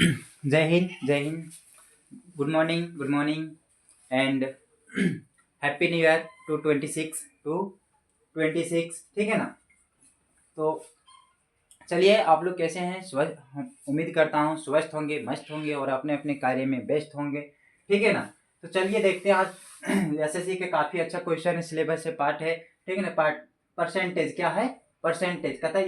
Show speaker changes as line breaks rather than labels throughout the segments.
जय Hind. Good morning and happy new year to 26 ठीक है ना। तो चलिए, आप लोग कैसे हैं? उम्मीद करता हूँ स्वस्थ होंगे, मस्त होंगे और अपने अपने कार्य में बेस्ट होंगे, ठीक है ना। तो चलिए देखते हैं, आज एसएससी के काफ़ी अच्छा क्वेश्चन है, सिलेबस से पार्ट है, ठीक है ना। पार्ट परसेंटेज क्या है? परसेंटेज कहता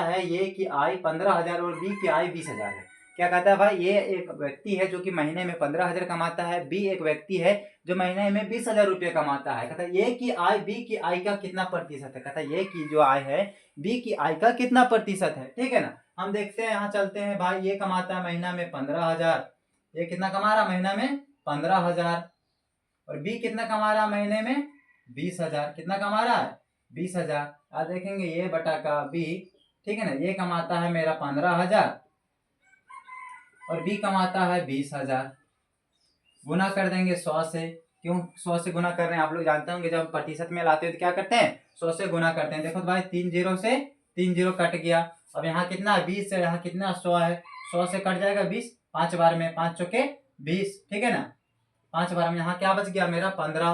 है ये कि आय 15,000 और बी की आय 20,000 है। क्या कहता है भाई? ये एक व्यक्ति है जो कि महीने में 15,000 कमाता है, बी एक व्यक्ति है जो महीने में 20,000 रुपये कमाता है। कहता है ये की आय बी की आय का कितना प्रतिशत है? कहता है ये की जो आय है बी की आय का कितना प्रतिशत है, ठीक है ना। हम देखते हैं, यहाँ चलते हैं भाई। ये कमाता है महीना में 15,000, ये कितना कमा रहा महीना में? 15,000। और बी कितना कमा रहा महीने में? 20,000। कितना कमा रहा है? 20,000। आज देखेंगे ये बटा का बी, ठीक है ना। ये कमाता है मेरा 15,000 और बी कमाता है 20,000। गुना कर देंगे 100 से। क्यों 100 से गुना कर रहे हैं? आप लोग जानते होंगे, जब प्रतिशत में लाते हैं तो क्या करते हैं? 100 से गुना करते हैं। देखो तो भाई 3 जीरो से 3 जीरो कट गया। अब यहाँ कितना है? 20 से यहाँ कितना? 100 है। 100 से कट जाएगा 20, 5 बार में 5 चौके 20, ठीक है ना। 5 बार में यहाँ क्या बच गया मेरा? 15।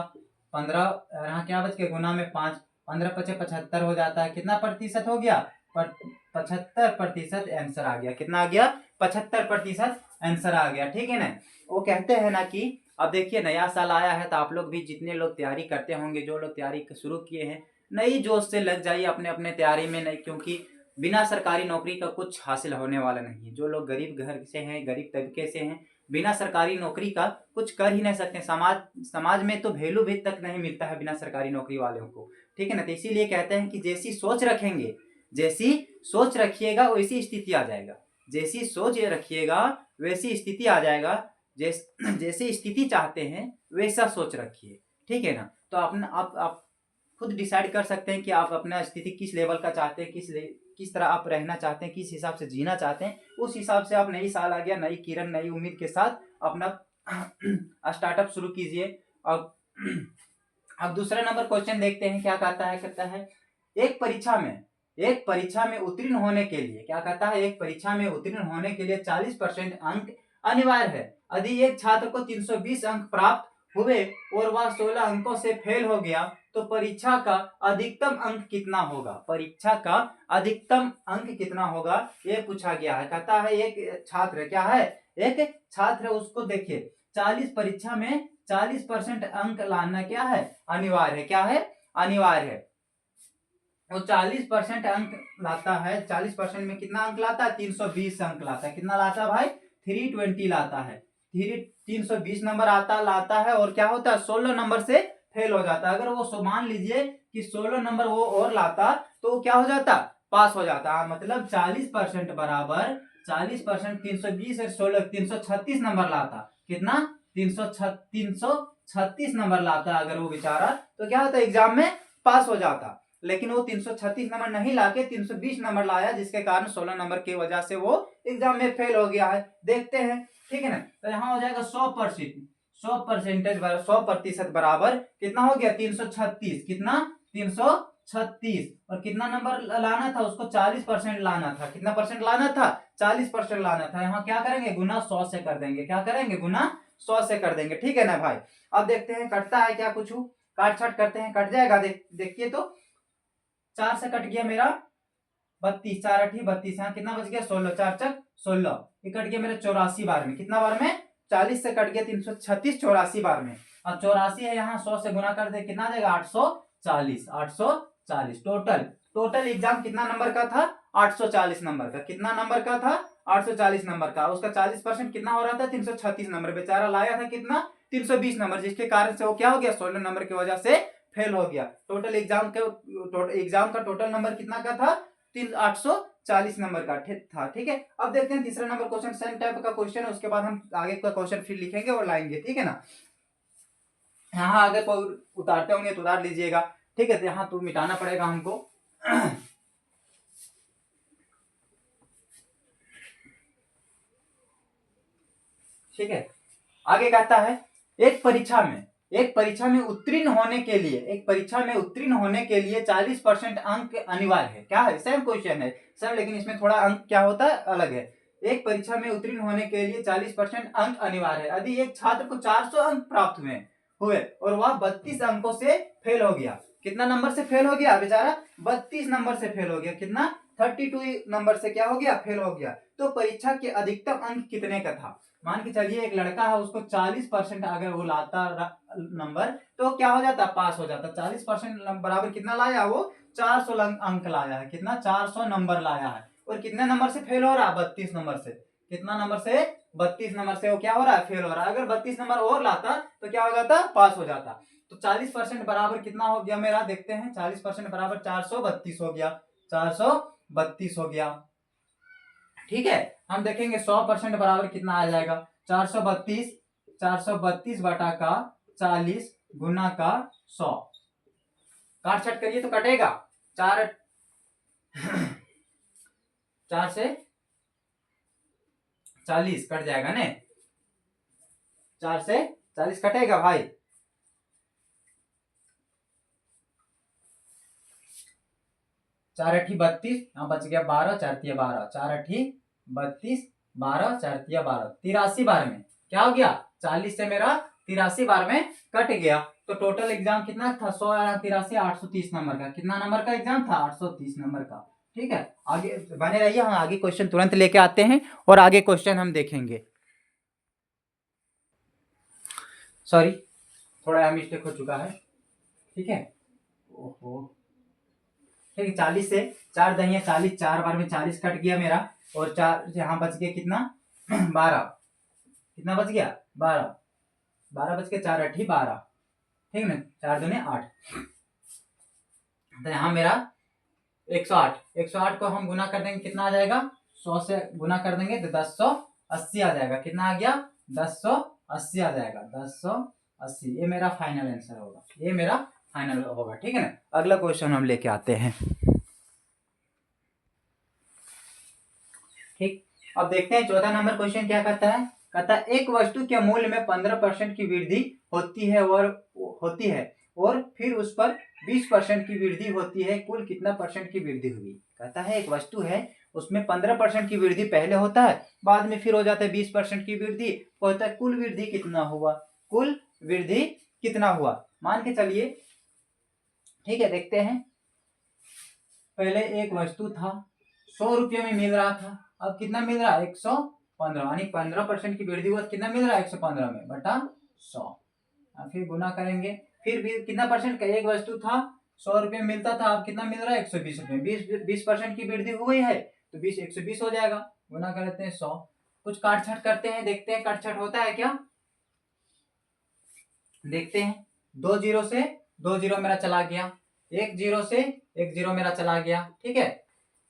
15 यहाँ क्या बच गया? गुना में 5, 15 पचे 75 हो जाता है। कितना प्रतिशत हो गया? 75% आंसर आ गया। कितना आ गया? 75% आंसर आ गया, ठीक है ना। वो कहते हैं ना कि अब देखिए, नया साल आया है तो आप लोग भी, जितने लोग तैयारी करते होंगे, जो लोग तैयारी शुरू किए हैं, नई जोश से लग जाइए अपने अपने तैयारी में। नहीं, क्योंकि बिना सरकारी नौकरी का कुछ हासिल होने वाला नहीं है। जो लोग गरीब घर से हैं, गरीब तबके से हैं, बिना सरकारी नौकरी का कुछ कर ही नहीं सकते। समाज में तो वैल्यू भी तक नहीं मिलता है बिना सरकारी नौकरी वालों को, ठीक है ना। तो इसीलिए कहते हैं कि जैसी सोच रखेंगे, जैसी सोच रखिएगा वैसी स्थिति आ जाएगा। जैसी सोच रखिएगा वैसी स्थिति आ जाएगा। जैसी स्थिति चाहते हैं वैसा सोच रखिए, ठीक है ना। तो अपना आप खुद डिसाइड कर सकते हैं कि आप अपना स्थिति किस लेवल का चाहते हैं, किस तरह आप रहना चाहते हैं, किस हिसाब से जीना चाहते हैं। उस हिसाब से आप, नई साल आ गया, नई किरण, नई उम्मीद के साथ अपना स्टार्टअप शुरू कीजिए। अब दूसरा नंबर क्वेश्चन देखते हैं क्या कहता है। कहता है एक परीक्षा में उत्तीर्ण होने के लिए, क्या कहता है? एक परीक्षा में उत्तीर्ण होने के लिए 40% अंक अनिवार्य है। यदि एक छात्र को 320 अंक प्राप्त हुए और वह 16 अंकों से फेल हो गया तो परीक्षा का अधिकतम अंक कितना होगा? परीक्षा का अधिकतम अंक कितना होगा, ये पूछा गया है। कहता है एक छात्र, क्या है? एक छात्र, उसको देखिए परीक्षा में 40% अंक लाना क्या है? अनिवार्य है। क्या है? अनिवार्य है। वो 40% अंक लाता है। 40% में कितना अंक लाता है? 320 अंक लाता है। कितना लाता है भाई? 320 लाता है। 320 नंबर लाता है और क्या होता है? 16 नंबर से फेल हो जाता है। अगर वो मान लीजिए कि 16 नंबर वो और लाता तो क्या हो जाता? पास हो जाता। मतलब 40% बराबर 40%, 320 और 16, 336 नंबर लाता। कितना? 336 नंबर लाता अगर वो बेचारा, तो क्या होता? एग्जाम में पास हो जाता। लेकिन वो 336 नंबर नहीं लाके 320 नंबर लाया, जिसके कारण 16 नंबर की वजह से वो एग्जाम में फेल हो गया है। देखते हैं, ठीक है ना। तो यहाँ हो जाएगा 100% बराबर कितना हो गया? 336। कितना? 336। और कितना नंबर लाना था उसको? 40% लाना था। कितना परसेंट लाना था? 40% लाना था। यहाँ क्या करेंगे? गुना 100 से कर देंगे। क्या करेंगे? गुना 100 से कर देंगे, ठीक है ना भाई। अब देखते हैं कटता है क्या कुछ? काट छाट करते हैं, कट जाएगा। देखिए तो 4 से कट गया मेरा 32, 4 8 32। यहाँ कितना बच गया? 16, 4 चक 16। ये कट गया मेरा 84 बार में। कितना बार में? 40 से कट गया 336, 84 बार में। अब 84 है, यहाँ 100 से गुना कर दे, कितना आ जाएगा? 840। 840 टोटल एग्जाम कितना नंबर का था? 840 नंबर का। कितना नंबर का था? 840 नंबर का। उसका 40% कितना हो रहा था? 336 नंबर। बेचारा लाया था कितना? 320 नंबर, जिसके कारण से वो क्या हो गया? 16 नंबर की वजह से फेल हो गया। टोटल एग्जाम का टोटल नंबर कितना का था? 840 नंबर का था, ठीक है। अब देखते हैं तीसरा नंबर क्वेश्चन, सेम टाइप का क्वेश्चन है। उसके बाद हम आगे का क्वेश्चन फिर लिखेंगे और लाएंगे, ठीक है ना। यहाँ आगे कोई उतारते होंगे तो उतार लीजिएगा, ठीक है। यहाँ तो मिटाना पड़ेगा हमको। ठीक है, आगे कहता है एक परीक्षा में उत्तीर्ण होने के लिए 40% अंक अनिवार्य है। क्या है? सेम क्वेश्चन है, सेम, लेकिन इसमें थोड़ा अंक क्या होता है? अलग है। एक परीक्षा में उत्तीर्ण होने के लिए 40% अंक अनिवार्य है। यदि एक छात्र को 400 अंक प्राप्त हुए और वह 32 अंकों से फेल हो गया, कितना नंबर से फेल हो गया बेचारा? 32 नंबर से फेल हो गया। कितना? 32 नंबर से क्या हो गया? फेल हो गया। तो परीक्षा के अधिकतम अंक कितने का था? मान के चलिए एक लड़का है, उसको 40% अगर वो लाता नंबर तो क्या हो जाता? पास हो जाता। 40% बराबर कितना लाया वो? 400 अंक लाया है। कितना? 400 नंबर लाया है। और कितने नंबर से फेल हो रहा है? 32 नंबर से। कितना नंबर से? 32 नंबर से वो क्या हो रहा है? फेल हो रहा है। अगर 32 नंबर और लाता तो क्या हो जाता? पास हो जाता। तो 40% बराबर कितना हो गया मेरा? देखते हैं। 40% बराबर 432 हो गया। 432 हो गया। ठीक है, हम देखेंगे 100% बराबर कितना आ जाएगा? 432 बटा का 40 गुना का 100। काट छट करिए तो कटेगा। 4 से 40 कट जाएगा ने। 4 से 40 कटेगा भाई। 4 अठी 32, यहाँ बच गया 12, 4 तिया 12, 4 अठी 32, 12, 4 तिया 12, 83 बार में क्या हो गया? 40 से मेरा 83 बार में कट गया। तो टोटल एग्जाम कितना था? 100 83 830 नंबर का। कितना नंबर का एग्जाम था? 830 नंबर का। ठीक है, आगे बने रहिए, हम आगे क्वेश्चन तुरंत लेके आते हैं और आगे क्वेश्चन हम देखेंगे। सॉरी, थोड़ा मिस्टेक हो चुका है। ठीक है, ओहो, ठीक है। 40 से 4 दहिया 40, 4 बार में 40 कट गया मेरा। और 4 यहाँ बच गया कितना? 12। कितना बच गया? 12। 12 बच के 4 अठी 12। ठीक है ना, 4 दूने 8। तो यहाँ मेरा 108। 108 को हम गुना कर देंगे, कितना आ जाएगा? 100 से गुना कर देंगे तो 1080 आ जाएगा। कितना आ गया? 1080 आ जाएगा। 1080 ये मेरा फाइनल आंसर होगा। ये मेरा फाइनल होगा। ठीक है ना, अगला क्वेश्चन हम लेके आते हैं। ठीक, अब देखते हैं 14 नंबर क्वेश्चन क्या कहता है। कहता है एक वस्तु के मूल्य में 15% की वृद्धि होती है और फिर उस पर 20% की वृद्धि होती है, कुल कितना परसेंट की वृद्धि हुई? कहता है एक वस्तु है, उसमें 15% की वृद्धि पहले होता है, बाद में फिर हो जाता है 20% की वृद्धि, होता है कुल वृद्धि कितना हुआ? कुल वृद्धि कितना हुआ? मान के चलिए, ठीक है, देखते हैं। पहले एक वस्तु था, 100 रुपये में मिल रहा था, अब कितना मिल रहा है? 115, यानी 15% की वृद्धि हुआ, कितना मिल रहा है? 115 में बटा 100। फिर गुना करेंगे, फिर भी कितना परसेंट का? एक वस्तु था 100 रुपये में मिलता था, अब कितना मिल रहा है? 120 रुपये। 20% की वृद्धि हुई है तो 120 हो जाएगा। गुना कर लेते हैं 100। कुछ काट छाट करते हैं, देखते हैं काट छाट होता है क्या। देखते हैं, 2 जीरो से 2 जीरो मेरा चला गया, 1 जीरो से 1 जीरो मेरा चला गया। ठीक है,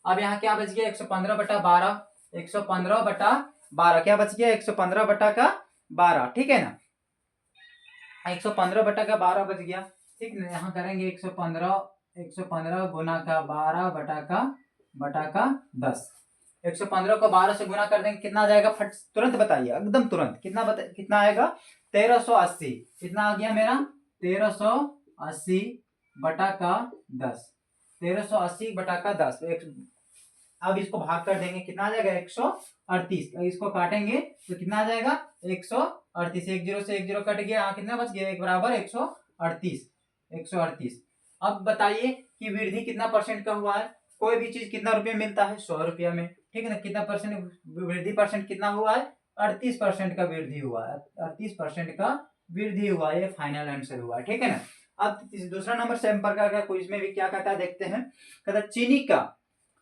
अब यहाँ क्या बच गया? 115 बटा 12। 115 बटा 12 क्या बच गया? 115 बटा का 12। ठीक है ना, 115 बटा का 12 बच गया। ठीक है, यहाँ करेंगे 115 गुना का 12 बटा का 10। 115 को 12 से गुना कर देंगे, कितना आ जाएगा? फट तुरंत बताइए, एकदम तुरंत। कितना आएगा? 1380। कितना आ गया मेरा? 1380 बटा का 10। 1380 बटा का 10। अब इसको भाग कर देंगे, कितना आ जाएगा? 138। इसको काटेंगे तो कितना आ जाएगा? 138। 1 जीरो से 1 जीरो कट गया, कितना बच गया? 1 बराबर 138। 138। अब बताइए कि वृद्धि कितना परसेंट का हुआ है? कोई भी चीज कितना रुपये मिलता है? 100 रुपया में। ठीक है ना, कितना परसेंट वृद्धि? परसेंट कितना हुआ है? 38% का वृद्धि हुआ है। 38% का वृद्धि हुआ, ये फाइनल आंसर हुआ। ठीक है ना, अब दूसरा नंबर सेम प्रकार का क्विज में भी क्या कहता है, देखते हैं। कहता है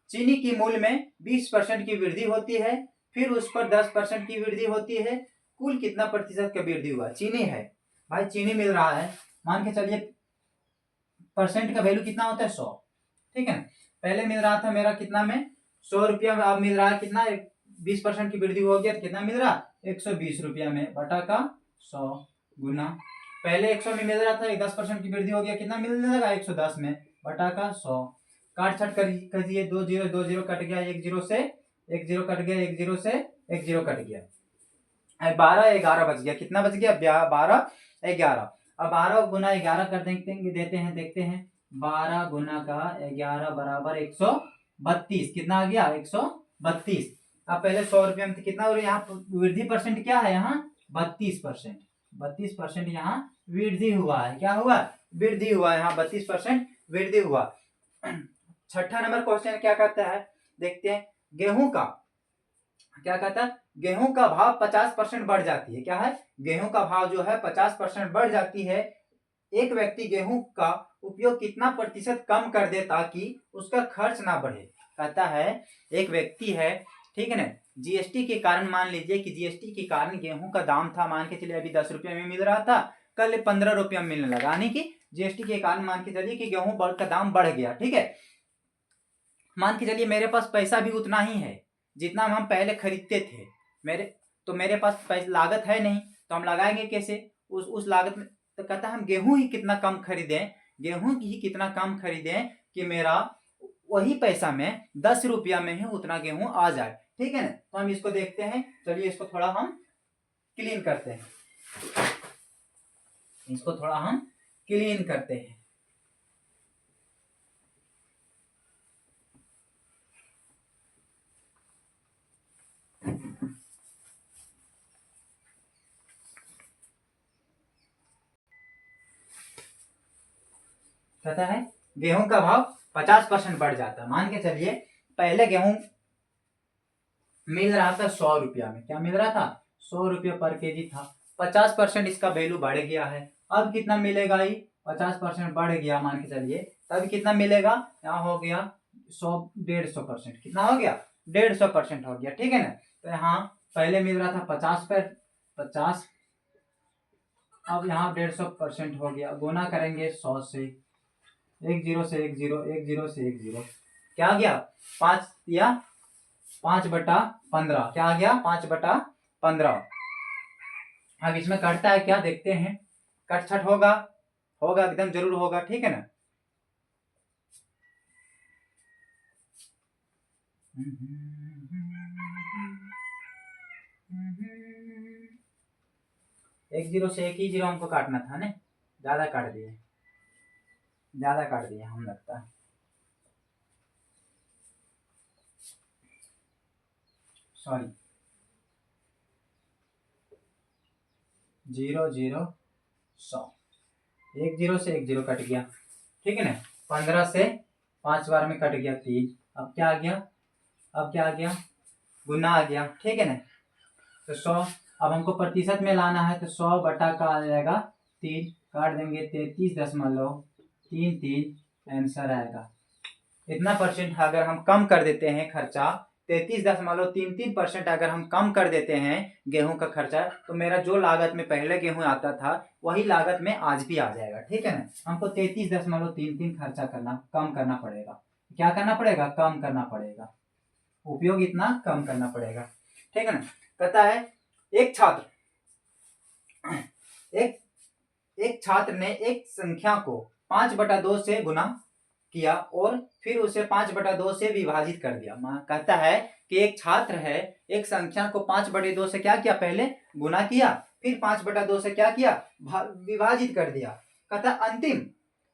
चीनी की मूल्य में 20% की वृद्धि होती है, फिर उस पर 10% की वृद्धि होती है, कुल कितना प्रतिशत का वृद्धि हुआ? चीनी है भाई, चीनी मिल रहा है, मान के चलिए परसेंट का वैल्यू कितना होता है? 100। ठीक है, पहले मिल रहा था मेरा कितना में? 100 रुपया में, अब मिल रहा है कितना? 20% की वृद्धि हो गया तो कितना मिल रहा? 120 रुपया में बटा का 100 गुना। पहले 100 में मिल रहा था, 10% की वृद्धि हो गया, कितना मिलने लगा? 110 में बटा का 100। काट छट करिए, 2 जीरो 2 जीरो कट गया, 1 जीरो से 1 जीरो कट गया, 1 जीरो से 1 जीरो कट गया, 12 11 बच गया। कितना बच गया? 12 11। अब 12 गुना 11 कर देखते हैं। 12 गुना का 11 बराबर 132। कितना आ गया? 132। अब पहले 100 रुपये में कितना हो रहा है, यहाँ वृद्धि परसेंट क्या है, यहाँ 32%। 32% यहाँ वृद्धि हुआ है, क्या हुआ, वृद्धि हुआ है, यहाँ 32% वृद्धि हुआ। छठा नंबर क्वेश्चन क्या कहता है, देखते हैं। गेहूं का क्या कहता है, गेहूं का भाव 50% बढ़ जाती है, क्या है, गेहूं का भाव जो है 50% बढ़ जाती है। एक व्यक्ति गेहूं का उपयोग कितना प्रतिशत कम कर दे ताकि उसका खर्च ना बढ़े। कहता है एक व्यक्ति है, ठीक है ना, जीएसटी के कारण, मान लीजिए कि जीएसटी के कारण गेहूं का दाम था, मान के चलिए अभी 10 रुपये में मिल रहा था, कल 15 रुपये में मिलने लगा, यानी कि जीएसटी के कारण मान के चलिए कि गेहूं का दाम बढ़ गया, ठीक है। मान के चलिए मेरे पास पैसा भी उतना ही है जितना हम पहले खरीदते थे, मेरे पास पैसा लागत है नहीं, तो हम लगाएंगे कैसे उस लागत में। तो कहता है हम गेहूं ही कितना कम खरीदें, गेहूं ही कितना कम खरीदें कि मेरा वही पैसा में 10 रुपया में ही उतना गेहूं आ जाए, ठीक है ना। तो हम इसको देखते हैं, चलिए इसको थोड़ा हम क्लीन करते हैं, इसको थोड़ा हम क्लीन करते हैं। कहता है गेहूं का भाव 50% बढ़ जाता है। मान के चलिए पहले गेहूं मिल रहा था 100 रुपया में, क्या मिल रहा था, 100 रुपया पर केजी था। 50% इसका वैल्यू बढ़ गया है, अब कितना मिलेगा, ये 50% बढ़ गया मान के चलिए, तब कितना मिलेगा, यहाँ हो गया 150% कितना हो गया, 150% हो गया, ठीक है ना। तो यहाँ पहले मिल रहा था 50, अब यहाँ 150% हो गया, गुना करेंगे 100 से, 10 से 10, 10 से 10, क्या आ गया, 5 या 5/15, क्या आ गया, 5/15। अब इसमें कटता है क्या, देखते हैं, कट छट होगा, एकदम जरूर होगा, ठीक है ना। एक 0 से एक ही 0 हमको काटना था ना, ज्यादा काट दिए हम, लगता है। सॉरी, 0 0 100, 1 0 से 1 0 कट गया, ठीक है ना। 15 से 5 बार में कट गया 3, अब क्या आ गया, गुना आ गया, ठीक है ना। तो 100, अब हमको प्रतिशत में लाना है, तो 100 बटा का आ जाएगा 3, काट देंगे 33.33 आंसर आएगा। इतना परसेंट अगर हम कम कर देते हैं खर्चा, 33.33% अगर हम कम कर देते हैं गेहूं का खर्चा, तो मेरा जो लागत में पहले गेहूं आता था वही लागत में आज भी आ जाएगा, ठीक है ना। हमको 33.33 खर्चा कम करना पड़ेगा, क्या करना पड़ेगा, कम करना पड़ेगा, उपयोग इतना कम करना पड़ेगा, ठीक है ना। कहता है एक छात्र ने एक संख्या को 5/2 से गुना किया और फिर उसे 5/2 से विभाजित कर दिया। कहता है कि एक छात्र है, एक संख्या को 5/2 से क्या किया, पहले गुना किया, फिर 5/2 से क्या किया, विभाजित कर दिया। कहता है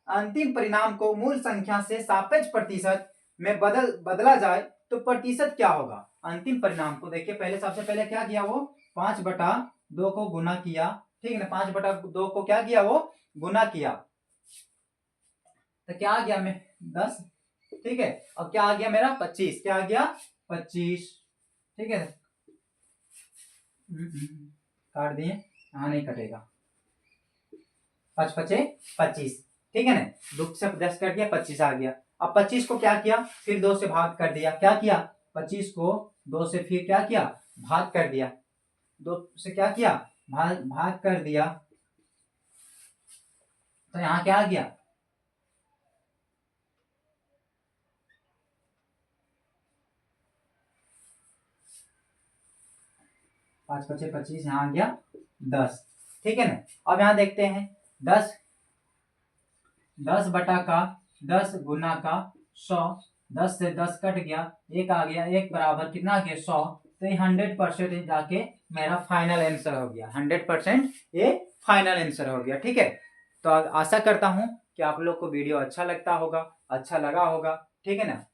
अंतिम परिणाम को मूल संख्या से सापेक्ष प्रतिशत में बदला जाए तो प्रतिशत क्या होगा। अंतिम परिणाम को देखिए, पहले सबसे पहले क्या किया, वो 5/2 को गुना किया, ठीक है ना, 5/2 को क्या किया, वो गुना किया, तो क्या आ गया, मैं 10, ठीक है। अब क्या आ गया मेरा 25, क्या आ गया 25, ठीक है। काट दिए, यहाँ नहीं कटेगा, 5 5 25, ठीक है ना, 2 से 10 कट गया, 25 आ गया। अब 25 को क्या किया, फिर 2 से भाग कर दिया, क्या किया, 25 को 2 से फिर क्या किया, भाग कर दिया, 2 से क्या किया, भाग कर दिया, तो यहाँ क्या आ गया, 5 5 25, यहाँ आ गया 10, ठीक है ना। अब यहाँ देखते हैं 10 बटा का 10 गुना का 100, 10 से 10 कट गया, 1 आ गया, 1 बराबर कितना आ गया 100, तो ये 100% जाके मेरा फाइनल आंसर हो गया, 100% ये फाइनल आंसर हो गया, ठीक है। तो आशा करता हूँ कि आप लोग को वीडियो अच्छा लगा होगा, ठीक है ना।